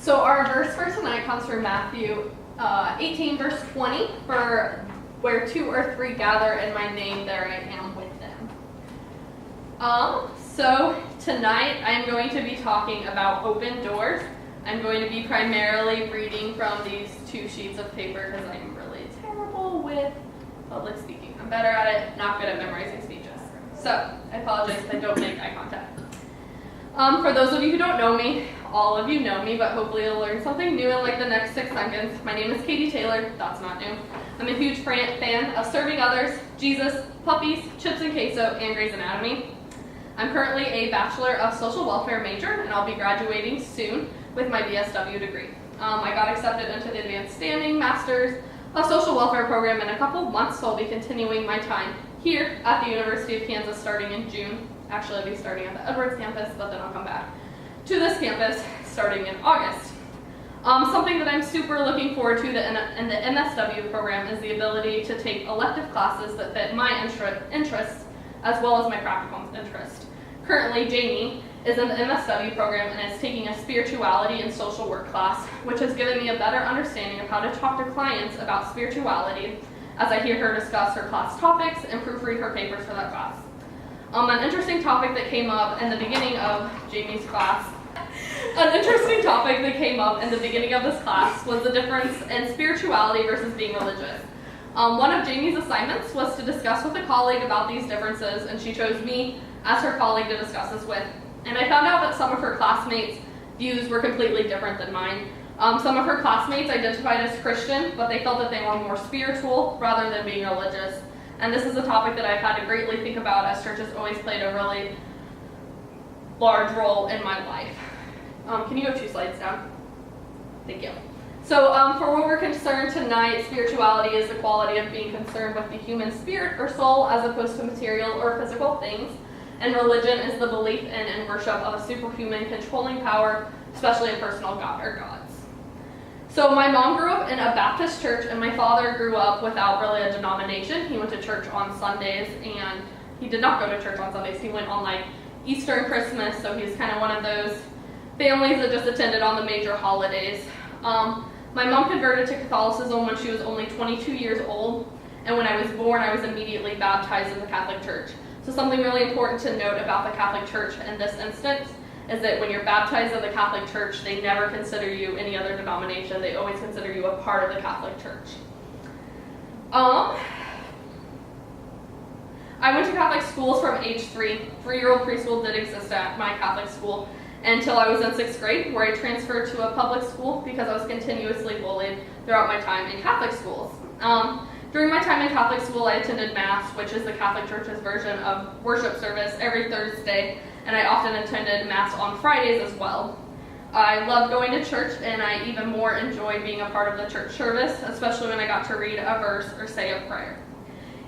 So our verse for tonight comes from Matthew 18, verse 20, for where 2 or 3 gather in my name, there I am with them. So tonight I'm going to be talking about open doors. I'm going to be primarily reading from these 2 sheets of paper because I'm really terrible with public speaking. I'm better at it, not good at memorizing speeches. So I apologize if I don't make eye contact. For those of you who don't know me, all of you know me, but hopefully you'll learn something new in like the next 6 seconds. My name is Katie Taylor. That's not new. I'm a huge fan of serving others, Jesus, puppies, chips and queso, and Grey's Anatomy. I'm currently a Bachelor of Social Welfare major, and I'll be graduating soon with my BSW degree. I got accepted into the Advanced Standing Masters of Social Welfare program in a couple months, so I'll be continuing my time here at the University of Kansas starting in June. Actually, I'll be starting at the Edwards campus, but then I'll come back to this campus starting in August. Something that I'm super looking forward to in the MSW program is the ability to take elective classes that fit my interests as well as my practical interest. Currently, Jamie is in the MSW program and is taking a spirituality and social work class, which has given me a better understanding of how to talk to clients about spirituality as I hear her discuss her class topics and proofread her papers for that class. An interesting topic that came up in the beginning of Jamie's class was the difference in spirituality versus being religious. One of Jamie's assignments was to discuss with a colleague about these differences, and she chose me as her colleague to discuss this with. And I found out that some of her classmates' views were completely different than mine. Some of her classmates identified as Christian, but they felt that they were more spiritual rather than being religious. And this is a topic that I've had to greatly think about, as church has always played a really large role in my life. Can you go 2 slides down? Thank you. So for what we're concerned tonight, spirituality is the quality of being concerned with the human spirit or soul as opposed to material or physical things. And religion is the belief in and worship of a superhuman controlling power, especially a personal god or gods. So my mom grew up in a Baptist church, and my father grew up without really a denomination. He went to church on Sundays, and he did not go to church on Sundays. He went on like Easter and Christmas, so he's kind of one of those families that just attended on the major holidays. My mom converted to Catholicism when she was only 22 years old, and when I was born, I was immediately baptized in the Catholic Church. So something really important to note about the Catholic Church in this instance is that when you're baptized in the Catholic Church, they never consider you any other denomination. They always consider you a part of the Catholic Church. I went to Catholic schools from age 3. 3-year-old preschool did exist at my Catholic school until I was in 6th grade, where I transferred to a public school because I was continuously bullied throughout my time in Catholic schools. During my time in Catholic school, I attended Mass, which is the Catholic Church's version of worship service, every Thursday, and I often attended Mass on Fridays as well. I loved going to church, and I even more enjoyed being a part of the church service, especially when I got to read a verse or say a prayer.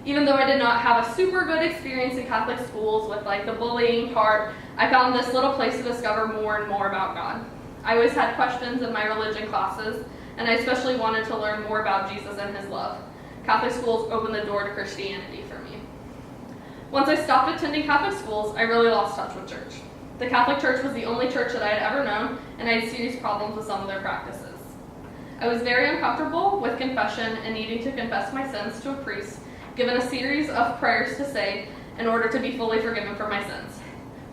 Even though I did not have a super good experience in Catholic schools with like the bullying part, I found this little place to discover more and more about God. I always had questions in my religion classes, and I especially wanted to learn more about Jesus and his love. Catholic schools opened the door to Christianity for me. Once I stopped attending Catholic schools, I really lost touch with church. The Catholic Church was the only church that I had ever known, and I had serious problems with some of their practices. I was very uncomfortable with confession and needing to confess my sins to a priest, given a series of prayers to say in order to be fully forgiven for my sins.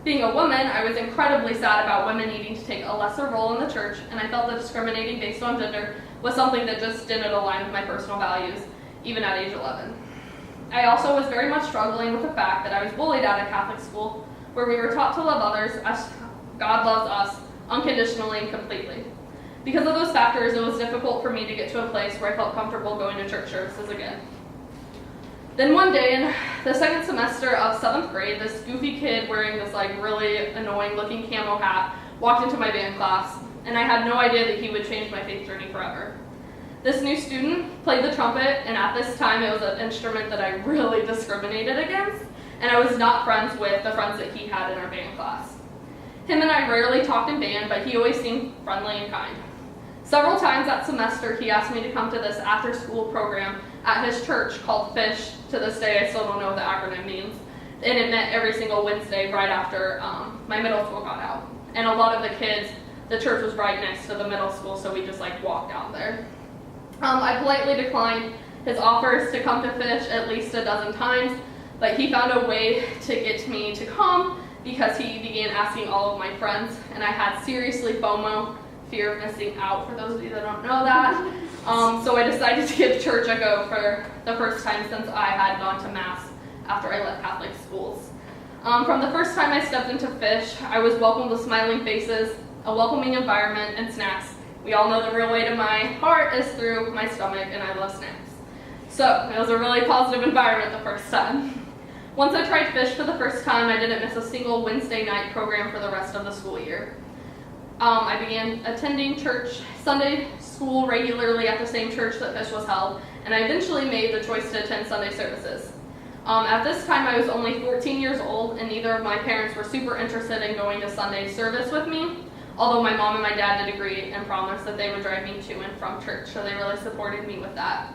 Being a woman, I was incredibly sad about women needing to take a lesser role in the church, and I felt that discriminating based on gender was something that just didn't align with my personal values, even at age 11. I also was very much struggling with the fact that I was bullied at a Catholic school where we were taught to love others as God loves us unconditionally and completely. Because of those factors, it was difficult for me to get to a place where I felt comfortable going to church services again. Then one day in the 2nd semester of 7th grade, this goofy kid wearing this like really annoying looking camo hat walked into my band class, and I had no idea that he would change my faith journey forever. This new student played the trumpet, and at this time it was an instrument that I really discriminated against, and I was not friends with the friends that he had in our band class. Him and I rarely talked in band, but he always seemed friendly and kind. Several times that semester, he asked me to come to this after-school program at his church called FISH. To this day, I still don't know what the acronym means. And it met every single Wednesday right after my middle school got out. And a lot of the kids the church was right next to the middle school, so we just walked down there. I politely declined his offers to come to fish at least a dozen times, but he found a way to get me to come because he began asking all of my friends, and I had seriously FOMO, fear of missing out, for those of you that don't know that. So I decided to give church a go for the first time since I had gone to Mass after I left Catholic schools. From the first time I stepped into Fish, I was welcomed with smiling faces, a welcoming environment, and snacks. We all know the real way to my heart is through my stomach, and I love snacks. So it was a really positive environment the first time. Once I tried Fish for the first time, I didn't miss a single Wednesday night program for the rest of the school year. I began attending Sunday school regularly at the same church that Fish was held, and I eventually made the choice to attend Sunday services. At this time, I was only 14 years old, and neither of my parents were super interested in going to Sunday service with me, although my mom and my dad did agree and promised that they would drive me to and from church, so they really supported me with that.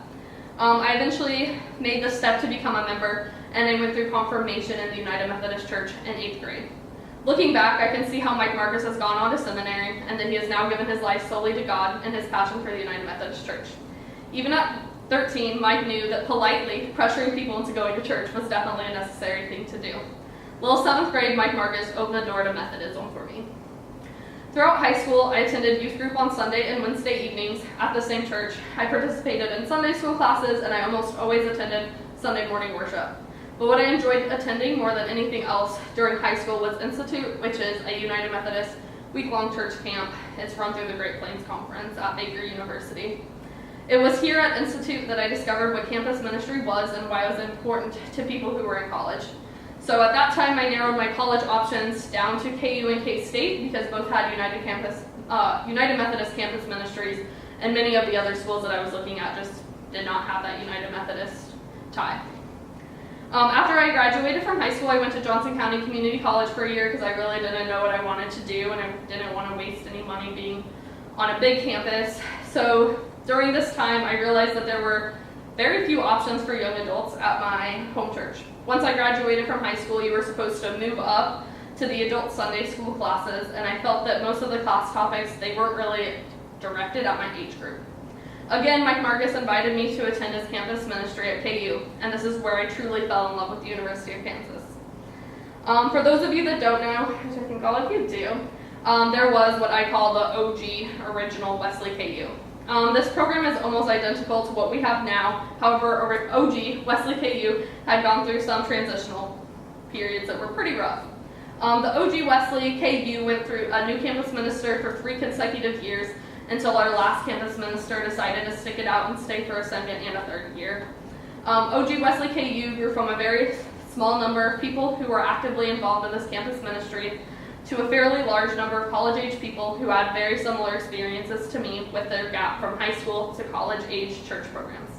I eventually made the step to become a member, and I went through confirmation in the United Methodist Church in 8th grade. Looking back, I can see how Mike Marcus has gone on to seminary, and that he has now given his life solely to God and his passion for the United Methodist Church. Even at 13, Mike knew that politely pressuring people into going to church was definitely a necessary thing to do. Little 7th grade Mike Marcus opened the door to Methodism for me. Throughout high school, I attended youth group on Sunday and Wednesday evenings at the same church. I participated in Sunday school classes, and I almost always attended Sunday morning worship. But what I enjoyed attending more than anything else during high school was Institute, which is a United Methodist week-long church camp. It's run through the Great Plains Conference at Baker University. It was here at Institute that I discovered what campus ministry was and why it was important to people who were in college. So at that time, I narrowed my college options down to KU and K-State because both had United Methodist campus ministries, and many of the other schools that I was looking at just did not have that United Methodist tie. After I graduated from high school, I went to Johnson County Community College for a year because I really didn't know what I wanted to do, and I didn't want to waste any money being on a big campus. So during this time, I realized that there were very few options for young adults at my home church. Once I graduated from high school, you were supposed to move up to the adult Sunday school classes, and I felt that most of the class topics, they weren't really directed at my age group. Again, Mike Marcus invited me to attend his campus ministry at KU, and this is where I truly fell in love with the University of Kansas. For those of you that don't know, which I think all of you do, there was what I call the OG original Wesley KU. This program is almost identical to what we have now. However, OG Wesley KU had gone through some transitional periods that were pretty rough. The OG Wesley KU went through a new campus minister for 3 consecutive years until our last campus minister decided to stick it out and stay for a second and a third year. OG Wesley KU grew from a very small number of people who were actively involved in this campus ministry to a fairly large number of college-age people who had very similar experiences to me with their gap from high school to college-age church programs.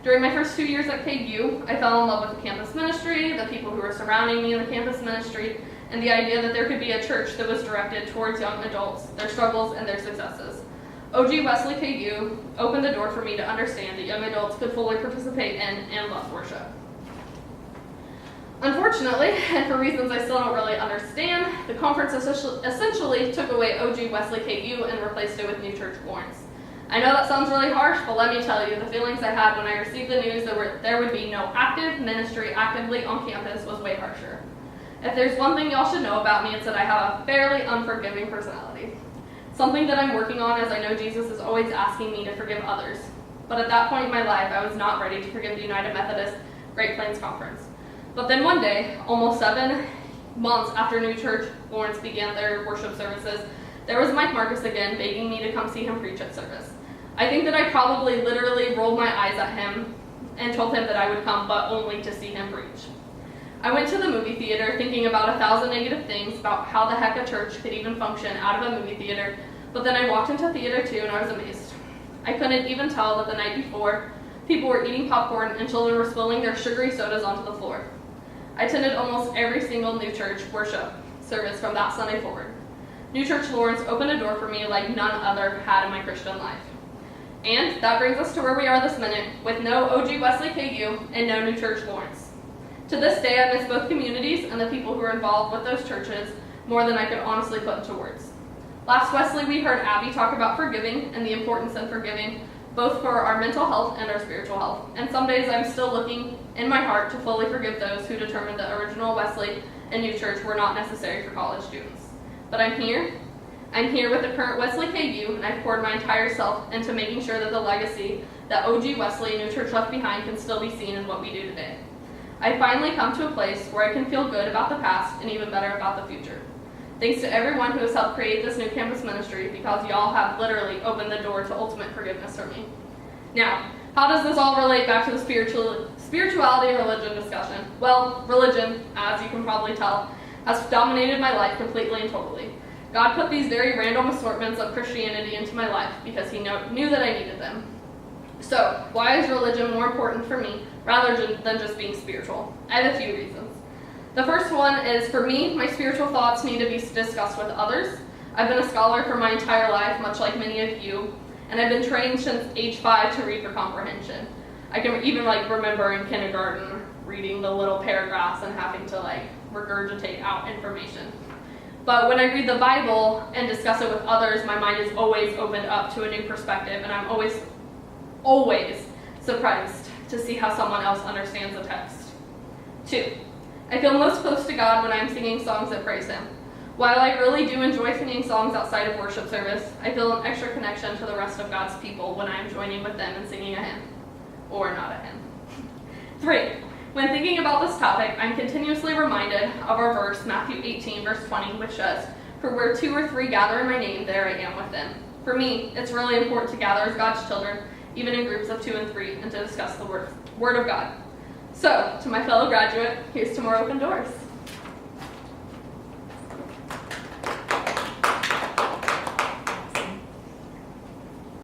During my first 2 years at KU, I fell in love with the campus ministry, the people who were surrounding me in the campus ministry, and the idea that there could be a church that was directed towards young adults, their struggles, and their successes. OG Wesley KU opened the door for me to understand that young adults could fully participate in and love worship. Unfortunately, and for reasons I still don't really understand, the conference essentially took away OG Wesley KU and replaced it with New Church Lawrence. I know that sounds really harsh, but let me tell you, the feelings I had when I received the news that there would be no active ministry actively on campus was way harsher. If there's one thing y'all should know about me, it's that I have a fairly unforgiving personality. Something that I'm working on, as I know Jesus is always asking me to forgive others. But at that point in my life, I was not ready to forgive the United Methodist Great Plains Conference. But then one day, almost 7 months after New Church Lawrence began their worship services, there was Mike Marcus again begging me to come see him preach at service. I think that I probably literally rolled my eyes at him and told him that I would come, but only to see him preach. I went to the movie theater thinking about 1,000 negative things about how the heck a church could even function out of a movie theater, but then I walked into theater 2 and I was amazed. I couldn't even tell that the night before, people were eating popcorn and children were spilling their sugary sodas onto the floor. I attended almost every single New Church worship service from that Sunday forward. New Church Lawrence opened a door for me like none other had in my Christian life. And that brings us to where we are this minute, with no OG Wesley KU and no New Church Lawrence. To this day, I miss both communities and the people who are involved with those churches more than I could honestly put into words. Last Wesley, we heard Abby talk about forgiving and the importance of forgiving, both for our mental health and our spiritual health. And some days I'm still looking in my heart to fully forgive those who determined the original Wesley and New Church were not necessary for college students. But I'm here. I'm here with the current Wesley KU, and I've poured my entire self into making sure that the legacy that OG Wesley and New Church left behind can still be seen in what we do today. I finally come to a place where I can feel good about the past and even better about the future. Thanks to everyone who has helped create this new campus ministry, because y'all have literally opened the door to ultimate forgiveness for me. Now, how does this all relate back to the spirituality and religion discussion? Well, religion, as you can probably tell, has dominated my life completely and totally. God put these very random assortments of Christianity into my life because he knew that I needed them. So, why is religion more important for me rather than just being spiritual? I have a few reasons. The first one is, for me, my spiritual thoughts need to be discussed with others. I've been a scholar for my entire life, much like many of you, and I've been trained since age 5 to read for comprehension. I can even remember in kindergarten reading the little paragraphs and having to regurgitate out information. But when I read the Bible and discuss it with others, my mind is always opened up to a new perspective, and I'm always surprised to see how someone else understands the text. 2. I feel most close to God when I'm singing songs that praise Him. While I really do enjoy singing songs outside of worship service, I feel an extra connection to the rest of God's people when I'm joining with them and singing a hymn. Or not a hymn. 3. When thinking about this topic, I'm continuously reminded of our verse, Matthew 18, verse 20, which says, "For where 2 or 3 gather in my name, there I am with them." For me, it's really important to gather as God's children, even in groups of 2 and 3, and to discuss the Word of God. So, to my fellow graduate, here's to more open doors.